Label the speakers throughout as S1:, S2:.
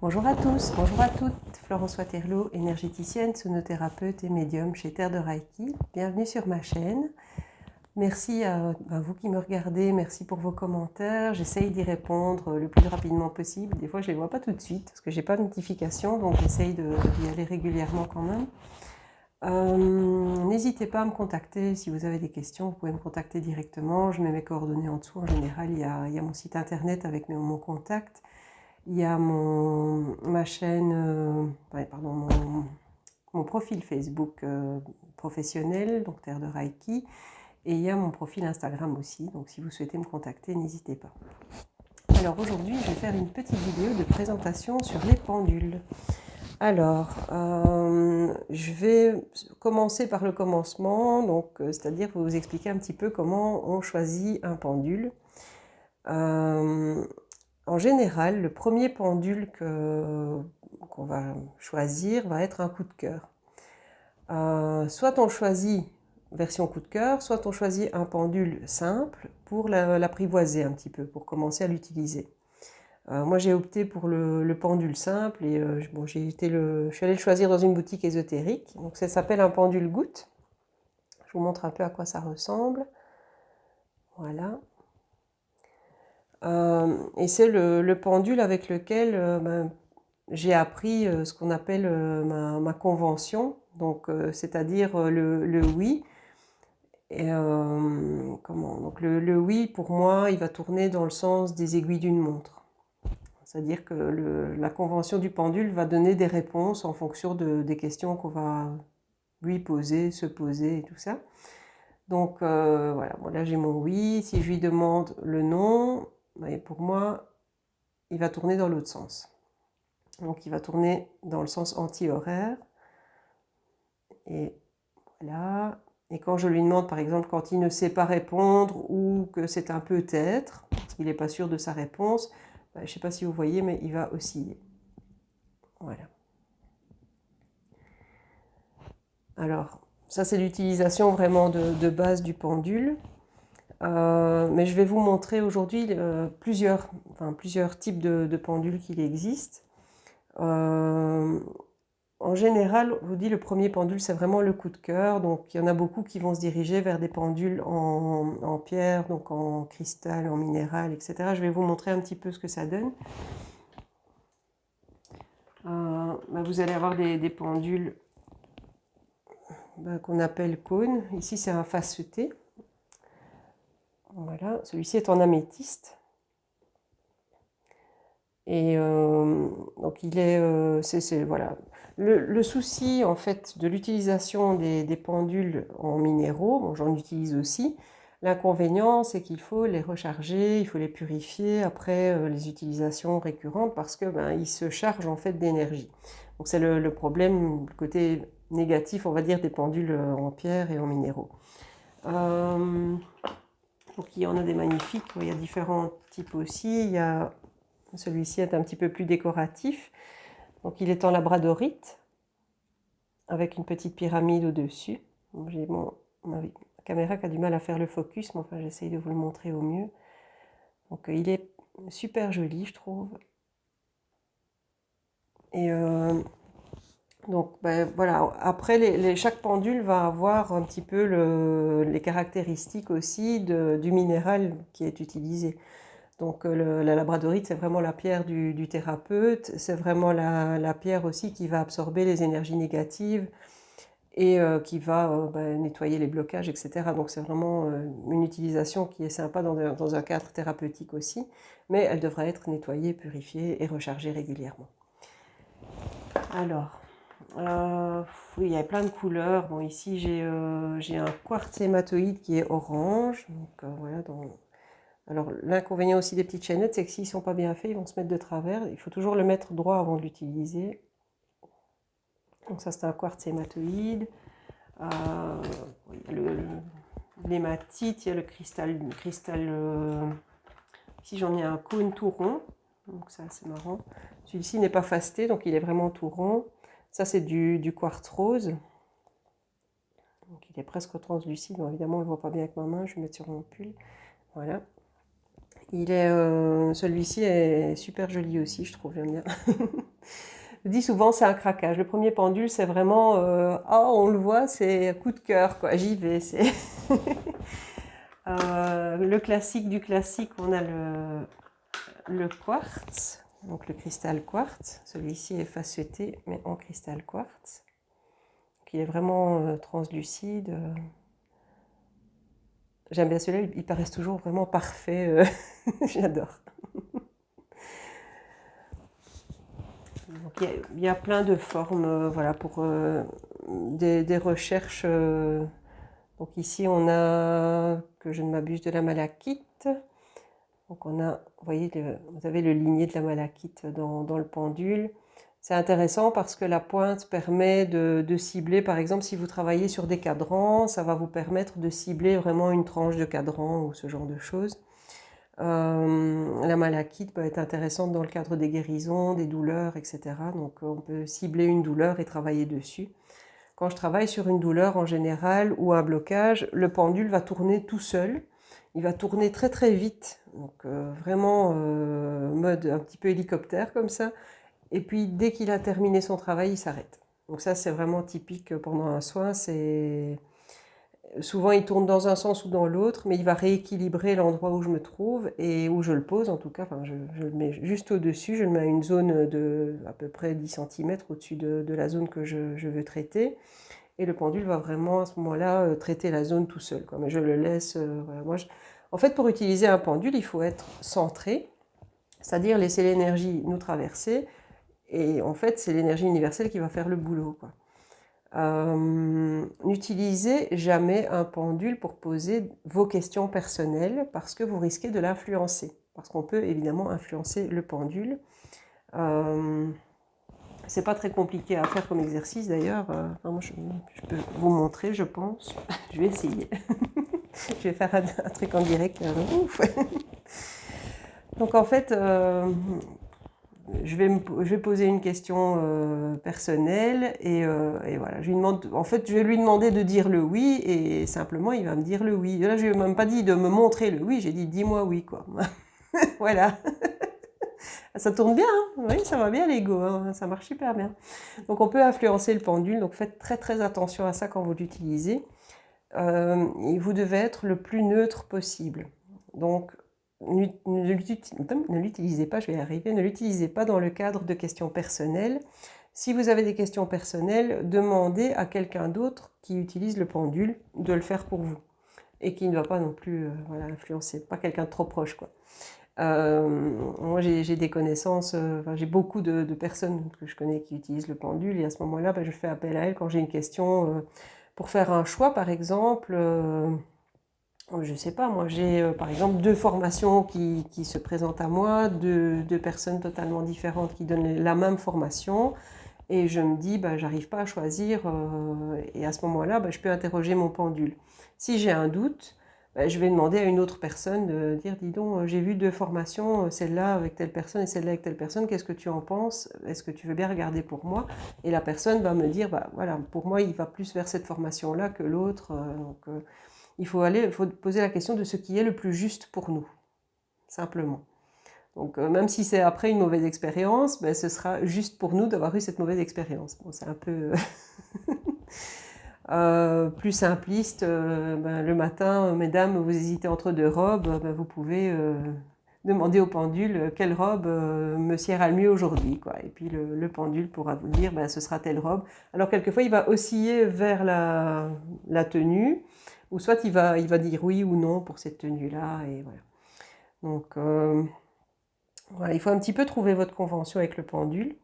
S1: Bonjour à tous, bonjour à toutes. Florence Waterloo, énergéticienne, sonothérapeute et médium chez Terre de Reiki. Bienvenue sur ma chaîne. Merci à vous qui me regardez, merci pour vos commentaires. J'essaye d'y répondre le plus rapidement possible. Des fois, je ne les vois pas tout de suite parce que je n'ai pas de notification, donc j'essaye d'y aller régulièrement quand même. N'hésitez pas à me contacter si vous avez des questions, vous pouvez me contacter directement. Je mets mes coordonnées en dessous. En général, il y a mon site internet avec mon contact. Il y a ma chaîne, mon profil Facebook professionnel, donc Terre de Reiki, et il y a mon profil Instagram aussi, donc si vous souhaitez me contacter, n'hésitez pas. Alors aujourd'hui, je vais faire une petite vidéo de présentation sur les pendules. Alors, je vais commencer par le commencement, donc c'est-à-dire vous expliquer un petit peu comment on choisit un pendule. En général, le premier pendule qu'on va choisir va être un coup de cœur. Soit on choisit version coup de cœur, soit on choisit un pendule simple pour l'apprivoiser un petit peu, pour commencer à l'utiliser. Moi j'ai opté pour le pendule simple et bon, je suis allée le choisir dans une boutique ésotérique. Donc ça s'appelle un pendule goutte. Je vous montre un peu à quoi ça ressemble. Voilà. Et c'est le pendule avec lequel j'ai appris ce qu'on appelle ma convention, donc c'est-à-dire le oui. Et, donc le oui, pour moi, il va tourner dans le sens des aiguilles d'une montre. C'est-à-dire que la convention du pendule va donner des réponses en fonction des questions qu'on va lui poser, se poser et tout ça. Donc voilà, bon, là j'ai mon oui. Si je lui demande le non, pour moi, il va tourner dans l'autre sens. Donc il va tourner dans le sens anti-horaire. Et voilà. Et quand je lui demande, par exemple, quand il ne sait pas répondre ou que c'est un peut-être, parce qu'il n'est pas sûr de sa réponse, je ne sais pas si vous voyez, mais il va osciller. Voilà. Alors, ça c'est l'utilisation vraiment de base du pendule. Mais je vais vous montrer aujourd'hui plusieurs types de pendules qu'il existe. En général, je vous dis, le premier pendule, c'est vraiment le coup de cœur. Donc, il y en a beaucoup qui vont se diriger vers des pendules en pierre, donc en cristal, en minéral, etc. Je vais vous montrer un petit peu ce que ça donne. Vous allez avoir des pendules qu'on appelle cônes. Ici, c'est un faceté. Voilà, celui-ci est en améthyste. Et donc il est, voilà. Le souci en fait de l'utilisation des pendules en minéraux, bon, j'en utilise aussi. L'inconvénient, c'est qu'il faut les recharger, il faut les purifier après les utilisations récurrentes parce que ils se chargent en fait d'énergie. Donc c'est le problème, le côté négatif, on va dire, des pendules en pierre et en minéraux. Donc il y en a des magnifiques, il y a différents types aussi. Celui-ci est un petit peu plus décoratif. Donc il est en labradorite avec une petite pyramide au-dessus. J'ai ma caméra qui a du mal à faire le focus, mais enfin j'essaye de vous le montrer au mieux. Donc il est super joli, je trouve. Et donc voilà, après chaque pendule va avoir un petit peu les caractéristiques aussi du minéral qui est utilisé. Donc la labradorite, c'est vraiment la pierre du thérapeute, c'est vraiment la pierre aussi qui va absorber les énergies négatives et qui va nettoyer les blocages, etc. Donc c'est vraiment une utilisation qui est sympa dans un cadre thérapeutique aussi, mais elle devrait être nettoyée, purifiée et rechargée régulièrement. Alors, oui, il y a plein de couleurs. Bon, ici j'ai un quartz hématoïde qui est orange, donc voilà, alors l'inconvénient aussi des petites chaînettes, c'est que s'ils ne sont pas bien faits, ils vont se mettre de travers. Il faut toujours le mettre droit avant de l'utiliser. Donc ça c'est un quartz hématoïde. Il y a l'hématite, il y a le cristal. Ici j'en ai un cône tout rond. Donc ça c'est marrant. Celui-ci n'est pas fasté, donc il est vraiment tout rond. Ça c'est du quartz rose. Donc il est presque translucide. Bon, évidemment on ne le voit pas bien avec ma main, je vais mettre sur mon pull. Voilà. Celui-ci est super joli aussi, je trouve, j'aime bien. Je dis souvent c'est un craquage. Le premier pendule, c'est vraiment, on le voit, c'est un coup de cœur, quoi. J'y vais. Le classique du classique, on a le quartz, donc le cristal quartz. Celui-ci est faceté, mais en cristal quartz. Donc, il est vraiment translucide. J'aime bien celui-là, il paraît toujours vraiment parfait. J'adore. Donc, il y a plein de formes, voilà, pour des recherches. Donc ici, on a, que je ne m'abuse, de la malachite. Donc on a, vous voyez, vous avez le ligné de la malachite dans le pendule. C'est intéressant parce que la pointe permet de cibler, par exemple, si vous travaillez sur des cadrans, ça va vous permettre de cibler vraiment une tranche de cadran ou ce genre de choses. La malachite peut être intéressante dans le cadre des guérisons, des douleurs, etc. Donc on peut cibler une douleur et travailler dessus. Quand je travaille sur une douleur en général ou un blocage, le pendule va tourner tout seul. Il va tourner très très vite, donc vraiment mode un petit peu hélicoptère comme ça. Et puis dès qu'il a terminé son travail, il s'arrête. Donc ça c'est vraiment typique pendant un soin. Souvent il tourne dans un sens ou dans l'autre, mais il va rééquilibrer l'endroit où je me trouve et où je le pose en tout cas. Enfin, je le mets juste au-dessus, je le mets à une zone de à peu près 10 cm au-dessus de la zone que je veux traiter. Et le pendule va vraiment à ce moment-là traiter la zone tout seul, quoi. Mais je le laisse. Voilà. En fait, pour utiliser un pendule, il faut être centré, c'est-à-dire laisser l'énergie nous traverser. Et en fait, c'est l'énergie universelle qui va faire le boulot, quoi. N'utilisez jamais un pendule pour poser vos questions personnelles parce que vous risquez de l'influencer. Parce qu'on peut évidemment influencer le pendule. C'est pas très compliqué à faire comme exercice d'ailleurs. Moi, je peux vous montrer, je pense. Je vais essayer. Je vais faire un truc en direct. Ouf. Donc en fait, je vais poser une question personnelle et voilà. Je vais lui demander de dire le oui et simplement il va me dire le oui. Et là, je lui ai même pas dit de me montrer le oui, j'ai dit dis-moi oui quoi. Voilà. Ça tourne bien, hein, oui, ça va bien l'ego, hein, ça marche super bien. Donc on peut influencer le pendule, donc faites très très attention à ça quand vous l'utilisez. Et vous devez être le plus neutre possible. Donc ne l'utilisez pas, je vais y arriver, ne l'utilisez pas dans le cadre de questions personnelles. Si vous avez des questions personnelles, demandez à quelqu'un d'autre qui utilise le pendule de le faire pour vous et qui ne va pas non plus voilà, influencer, pas quelqu'un de trop proche, quoi. Moi, j'ai des connaissances, j'ai beaucoup de personnes que je connais qui utilisent le pendule et à ce moment-là, je fais appel à elles quand j'ai une question pour faire un choix, par exemple. Je ne sais pas, moi j'ai par exemple deux formations qui se présentent à moi, deux personnes totalement différentes qui donnent la même formation et je me dis, j'arrive pas à choisir et à ce moment-là, je peux interroger mon pendule. Si j'ai un doute, je vais demander à une autre personne de dire, dis donc, j'ai vu deux formations, celle-là avec telle personne et celle-là avec telle personne, qu'est-ce que tu en penses? Est-ce que tu veux bien regarder pour moi? Et la personne va me dire, voilà, pour moi, il va plus vers cette formation-là que l'autre. Il faut poser la question de ce qui est le plus juste pour nous, simplement. Donc même si c'est après une mauvaise expérience, ce sera juste pour nous d'avoir eu cette mauvaise expérience. Bon, c'est un peu plus simpliste. Le matin, mesdames, vous hésitez entre deux robes, vous pouvez demander au pendule quelle robe me siera le mieux aujourd'hui, quoi. Et puis le pendule pourra vous dire, ce sera telle robe. Alors quelquefois, il va osciller vers la tenue, ou soit il va dire oui ou non pour cette tenue-là, et voilà. Donc voilà, il faut un petit peu trouver votre convention avec le pendule,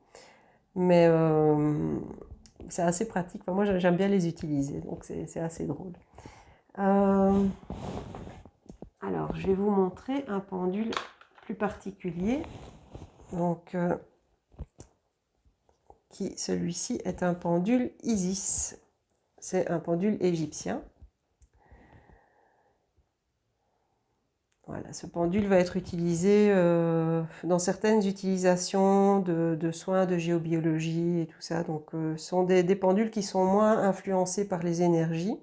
S1: mais c'est assez pratique. Enfin, moi, j'aime bien les utiliser, donc c'est assez drôle. Alors, je vais vous montrer un pendule plus particulier. Donc, celui-ci est un pendule Isis. C'est un pendule égyptien. Voilà, ce pendule va être utilisé dans certaines utilisations de soins de géobiologie et tout ça. Donc, ce sont des pendules qui sont moins influencées par les énergies.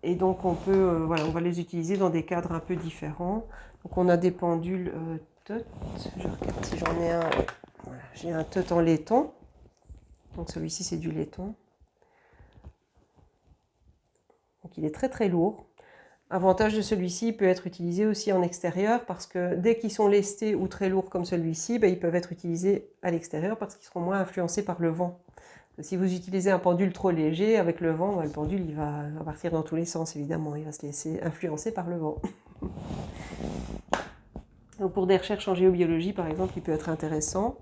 S1: Et donc on peut, voilà, on va les utiliser dans des cadres un peu différents. Donc on a des pendules Tot. Je regarde si j'en ai un. Voilà, j'ai un Tot en laiton. Donc celui-ci c'est du laiton. Donc il est très très lourd. Avantage de celui-ci, il peut être utilisé aussi en extérieur parce que dès qu'ils sont lestés ou très lourds comme celui-ci, ben, ils peuvent être utilisés à l'extérieur parce qu'ils seront moins influencés par le vent. Si vous utilisez un pendule trop léger, avec le vent, ben, le pendule il va partir dans tous les sens évidemment, il va se laisser influencer par le vent. Donc pour des recherches en géobiologie par exemple, il peut être intéressant.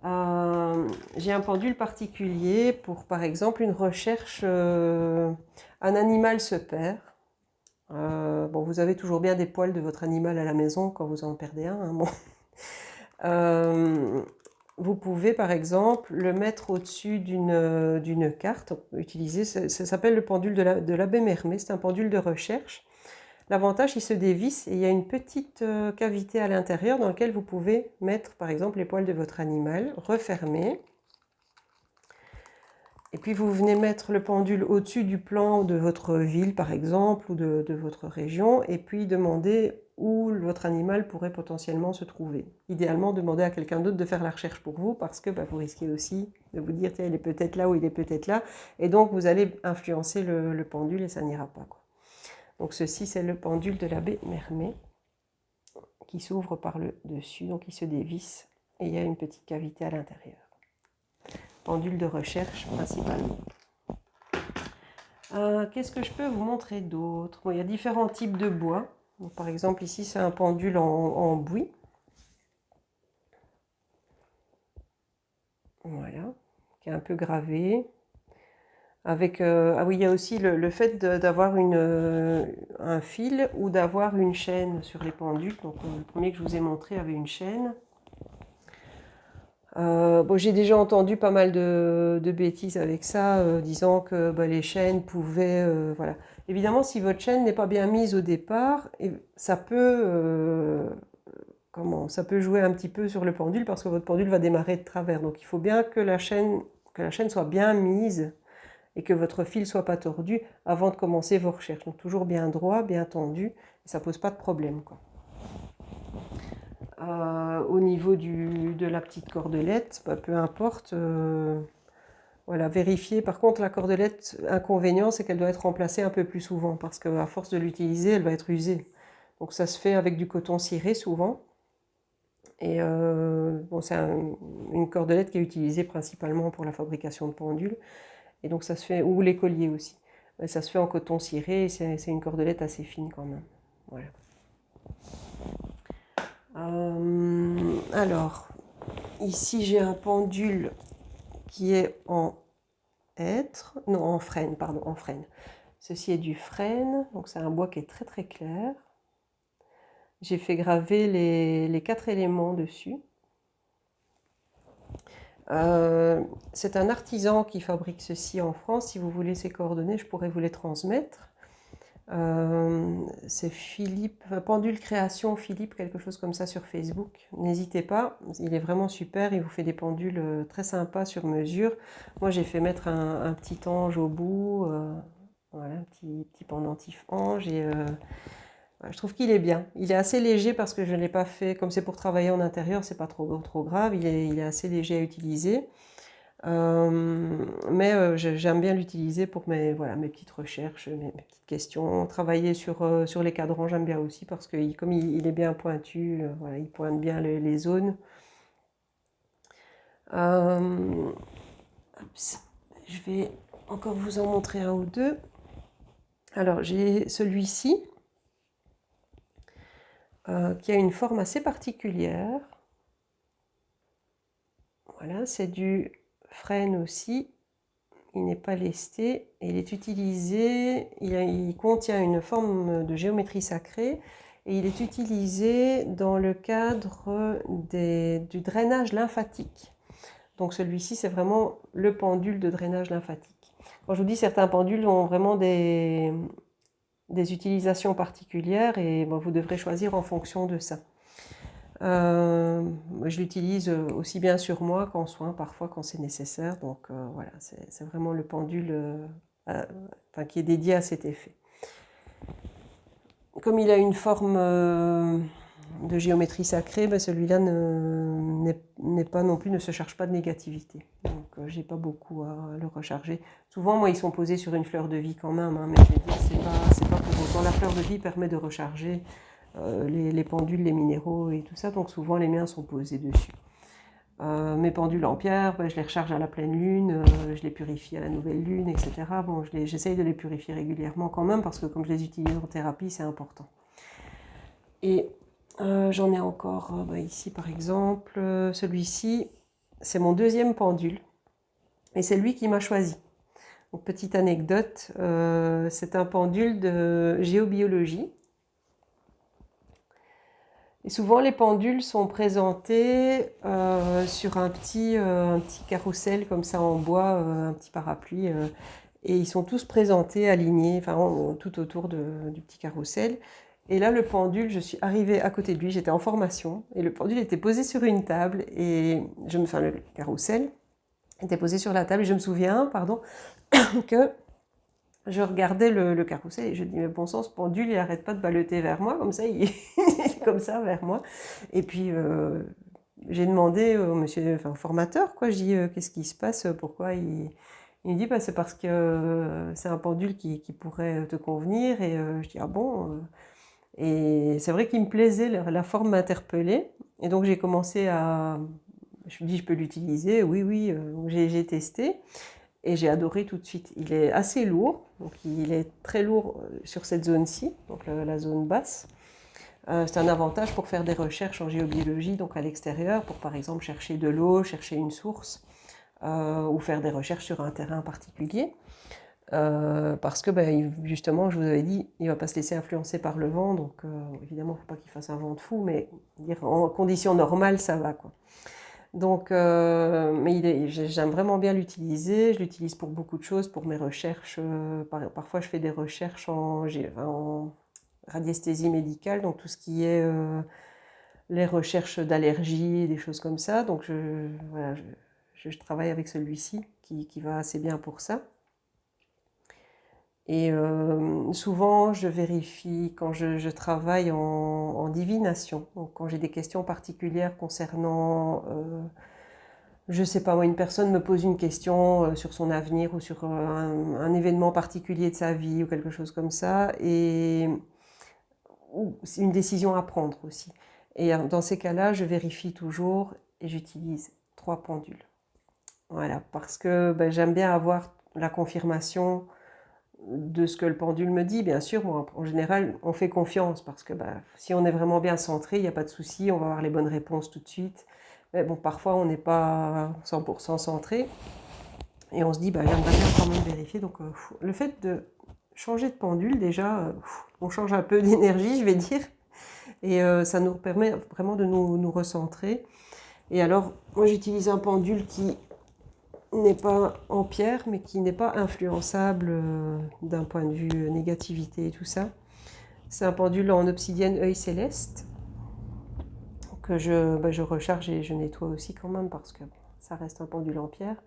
S1: J'ai un pendule particulier pour par exemple une recherche, un animal se perd. Bon, vous avez toujours bien des poils de votre animal à la maison quand vous en perdez un. Hein, bon. Vous pouvez par exemple le mettre au-dessus d'une carte, utiliser, ça s'appelle le pendule de l'abbé Mermet, c'est un pendule de recherche. L'avantage, il se dévisse et il y a une petite cavité à l'intérieur dans laquelle vous pouvez mettre par exemple les poils de votre animal, refermer. Et puis vous venez mettre le pendule au-dessus du plan de votre ville par exemple ou de votre région et puis demander où votre animal pourrait potentiellement se trouver. Idéalement, demandez à quelqu'un d'autre de faire la recherche pour vous parce que vous risquez aussi de vous dire tiens, il est peut-être là ou il est peut-être là et donc vous allez influencer le pendule et ça n'ira pas, quoi. Donc ceci c'est le pendule de l'abbé Mermet qui s'ouvre par le dessus, donc il se dévisse et il y a une petite cavité à l'intérieur. Pendule de recherche principalement. Qu'est-ce que je peux vous montrer d'autre? Bon, il y a différents types de bois. Donc, par exemple, ici, c'est un pendule en buis. Voilà, qui est un peu gravé. Avec, ah oui, il y a aussi le fait d'avoir un fil ou d'avoir une chaîne sur les pendules. Donc, le premier que je vous ai montré avait une chaîne. Bon, j'ai déjà entendu pas mal de bêtises avec ça, disant que les chaînes pouvaient... voilà. Évidemment, si votre chaîne n'est pas bien mise au départ, ça peut, ça peut jouer un petit peu sur le pendule parce que votre pendule va démarrer de travers. Donc il faut bien que la chaîne soit bien mise et que votre fil soit pas tordu avant de commencer vos recherches. Donc toujours bien droit, bien tendu, et ça pose pas de problème, quoi. Au niveau de la petite cordelette, peu importe, voilà, vérifier. Par contre, la cordelette, inconvénient, c'est qu'elle doit être remplacée un peu plus souvent parce qu'à force de l'utiliser, elle va être usée. Donc ça se fait avec du coton ciré souvent. Et bon, c'est une cordelette qui est utilisée principalement pour la fabrication de pendules. Et donc ça se fait, ou les colliers aussi. Mais ça se fait en coton ciré et c'est une cordelette assez fine quand même. Voilà. Alors, ici j'ai un pendule qui est en hêtre, non en frêne, pardon, en frêne. Ceci est du frêne, donc c'est un bois qui est très très clair. J'ai fait graver les 4 éléments dessus. C'est un artisan qui fabrique ceci en France. Si vous voulez ses coordonnées, je pourrais vous les transmettre. C'est Philippe, Pendule Création Philippe, quelque chose comme ça sur Facebook. N'hésitez pas, il est vraiment super, il vous fait des pendules très sympas sur mesure. Moi j'ai fait mettre un petit ange au bout, voilà, un petit pendentif ange et je trouve qu'il est bien. Il est assez léger parce que je ne l'ai pas fait, comme c'est pour travailler en intérieur, c'est pas trop grave, il est assez léger à utiliser. Mais j'aime bien l'utiliser pour mes petites recherches, mes petites questions. Travailler sur les cadrans, j'aime bien aussi parce que comme il est bien pointu, voilà, il pointe bien les zones. Je vais encore vous en montrer un ou deux. Alors j'ai celui-ci qui a une forme assez particulière. Voilà, c'est du frêne aussi. Il n'est pas lesté et il est utilisé, il contient une forme de géométrie sacrée et il est utilisé dans le cadre du drainage lymphatique. Donc celui-ci, c'est vraiment le pendule de drainage lymphatique. Quand je vous dis certains pendules ont vraiment des utilisations particulières et vous devrez choisir en fonction de ça. Je l'utilise aussi bien sur moi qu'en soins, parfois quand c'est nécessaire. Donc voilà, c'est vraiment le pendule qui est dédié à cet effet. comme il a une forme de géométrie sacrée, ben celui-là n'est pas non plus, ne se charge pas de négativité. Donc j'ai pas beaucoup à le recharger. Souvent, moi, ils sont posés sur une fleur de vie quand même, hein, mais je vais dire, c'est pas pour autant. La fleur de vie permet de recharger les pendules, les minéraux et tout ça, donc souvent les miens sont posés dessus. Mes pendules en pierre, ben, je les recharge à la pleine lune, je les purifie à la nouvelle lune, etc. Bon, j'essaye de les purifier régulièrement quand même parce que comme je les utilise en thérapie, c'est important. Et j'en ai encore ben, ici par exemple, celui-ci, c'est mon deuxième pendule et c'est lui qui m'a choisi. Donc, petite anecdote, c'est un pendule de géobiologie. Et souvent, les pendules sont présentés sur un petit carrousel comme ça en bois, un petit parapluie. Et ils sont tous présentés, alignés, enfin, tout autour du petit carrousel. Et là, le pendule, je suis arrivée à côté de lui, j'étais en formation, et le pendule était posé sur une table, et enfin, le carrousel était posé sur la table, et je me souviens, pardon, que je regardais le carrousel et je dis, mais bon sang, ce pendule, il n'arrête pas de balloter vers moi, comme ça, il est comme ça vers moi. Et puis, j'ai demandé au monsieur, enfin, au formateur, quoi, je dis, qu'est-ce qui se passe, pourquoi il me dit, bah, c'est parce que c'est un pendule qui pourrait te convenir. Et je dis, ah bon Et c'est vrai qu'il me plaisait, la forme m'interpellait. Et donc, j'ai commencé à... Je me dis, je peux l'utiliser, oui, oui, j'ai testé. Et j'ai adoré tout de suite. Il est assez lourd, donc il est très lourd sur cette zone-ci, donc la zone basse. C'est un avantage pour faire des recherches en géobiologie, donc à l'extérieur, pour par exemple chercher de l'eau, chercher une source, ou faire des recherches sur un terrain particulier. Parce que ben, justement, je vous avais dit, il ne va pas se laisser influencer par le vent, donc évidemment, il ne faut pas qu'il fasse un vent de fou, mais dire, en conditions normales, ça va, quoi. Donc, mais j'aime vraiment bien l'utiliser. Je l'utilise pour beaucoup de choses, pour mes recherches. Parfois, je fais des recherches en radiesthésie médicale, donc tout ce qui est les recherches d'allergies, des choses comme ça. Donc, voilà, je travaille avec celui-ci qui va assez bien pour ça. Et souvent, je vérifie quand je travaille en divination. Donc, quand j'ai des questions particulières concernant, je ne sais pas, moi, une personne me pose une question sur son avenir ou sur un événement particulier de sa vie ou quelque chose comme ça, ou c'est une décision à prendre aussi. Et dans ces cas-là, je vérifie toujours et j'utilise 3 pendules. Voilà, parce que ben, j'aime bien avoir la confirmation de ce que le pendule me dit. Bien sûr, moi, en général, on fait confiance parce que bah, si on est vraiment bien centré, il n'y a pas de souci, on va avoir les bonnes réponses tout de suite. Mais bon, parfois, on n'est pas 100% centré et on se dit, bah, j'aimerais bien quand même vérifier. Donc, le fait de changer de pendule, déjà, on change un peu d'énergie, je vais dire, et ça nous permet vraiment de nous recentrer. Et alors, moi, j'utilise un pendule qui n'est pas en pierre, mais qui n'est pas influençable d'un point de vue négativité et tout ça. C'est un pendule en obsidienne œil céleste que je recharge et je nettoie aussi quand même parce que ça reste un pendule en pierre,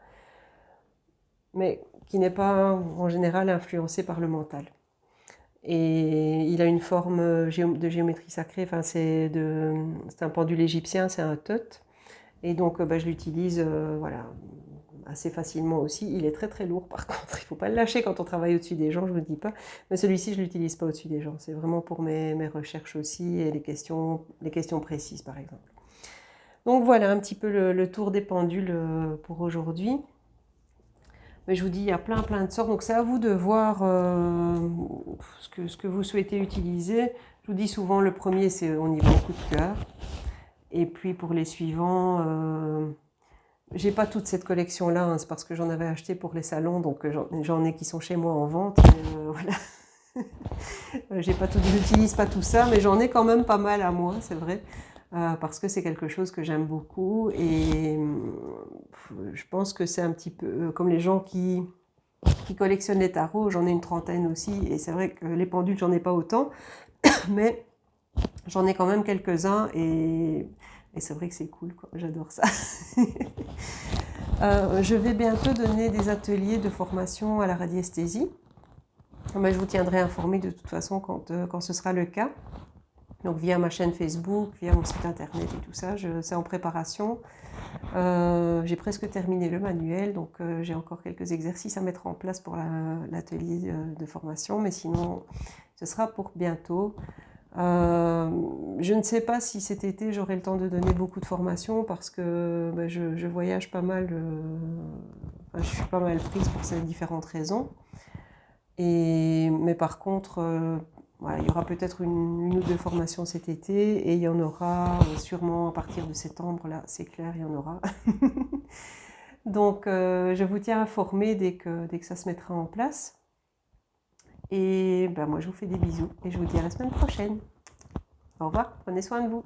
S1: mais qui n'est pas en général influencé par le mental. Et il a une forme de géométrie sacrée, enfin, c'est un pendule égyptien, c'est un tot. Et donc je l'utilise voilà, assez facilement aussi. Il est très très lourd par contre, il ne faut pas le lâcher quand on travaille au-dessus des gens, je ne vous dis pas. Mais celui-ci, je ne l'utilise pas au-dessus des gens. C'est vraiment pour mes recherches aussi et les questions précises par exemple. Donc voilà un petit peu le tour des pendules pour aujourd'hui. Mais je vous dis, il y a plein de sortes. Donc c'est à vous de voir ce que vous souhaitez utiliser. Je vous dis souvent, le premier, c'est on y va au coup de cœur. Et puis pour les suivants... j'ai pas toute cette collection-là, hein, c'est parce que j'en avais acheté pour les salons, donc j'en ai qui sont chez moi en vente. Voilà. Je n'utilise pas tout ça, mais j'en ai quand même pas mal à moi, c'est vrai, parce que c'est quelque chose que j'aime beaucoup. Et je pense que c'est un petit peu comme les gens qui collectionnent les tarots, j'en ai une trentaine aussi, et c'est vrai que les pendules, j'en ai pas autant, mais j'en ai quand même quelques-uns, et c'est vrai que c'est cool, quoi. J'adore ça. Je vais bientôt donner des ateliers de formation à la radiesthésie. Mais je vous tiendrai informé de toute façon quand ce sera le cas. Donc via ma chaîne Facebook, via mon site internet et tout ça, c'est en préparation. J'ai presque terminé le manuel, donc j'ai encore quelques exercices à mettre en place pour l'atelier de formation, mais sinon ce sera pour bientôt. Je ne sais pas si cet été j'aurai le temps de donner beaucoup de formations parce que je voyage pas mal, je suis pas mal prise pour ces différentes raisons. Mais par contre, voilà, il y aura peut-être une ou deux formations cet été et il y en aura sûrement à partir de septembre, là c'est clair, il y en aura. Donc je vous tiens informé dès que ça se mettra en place. Et ben, moi je vous fais des bisous et je vous dis à la semaine prochaine. Au revoir, prenez soin de vous.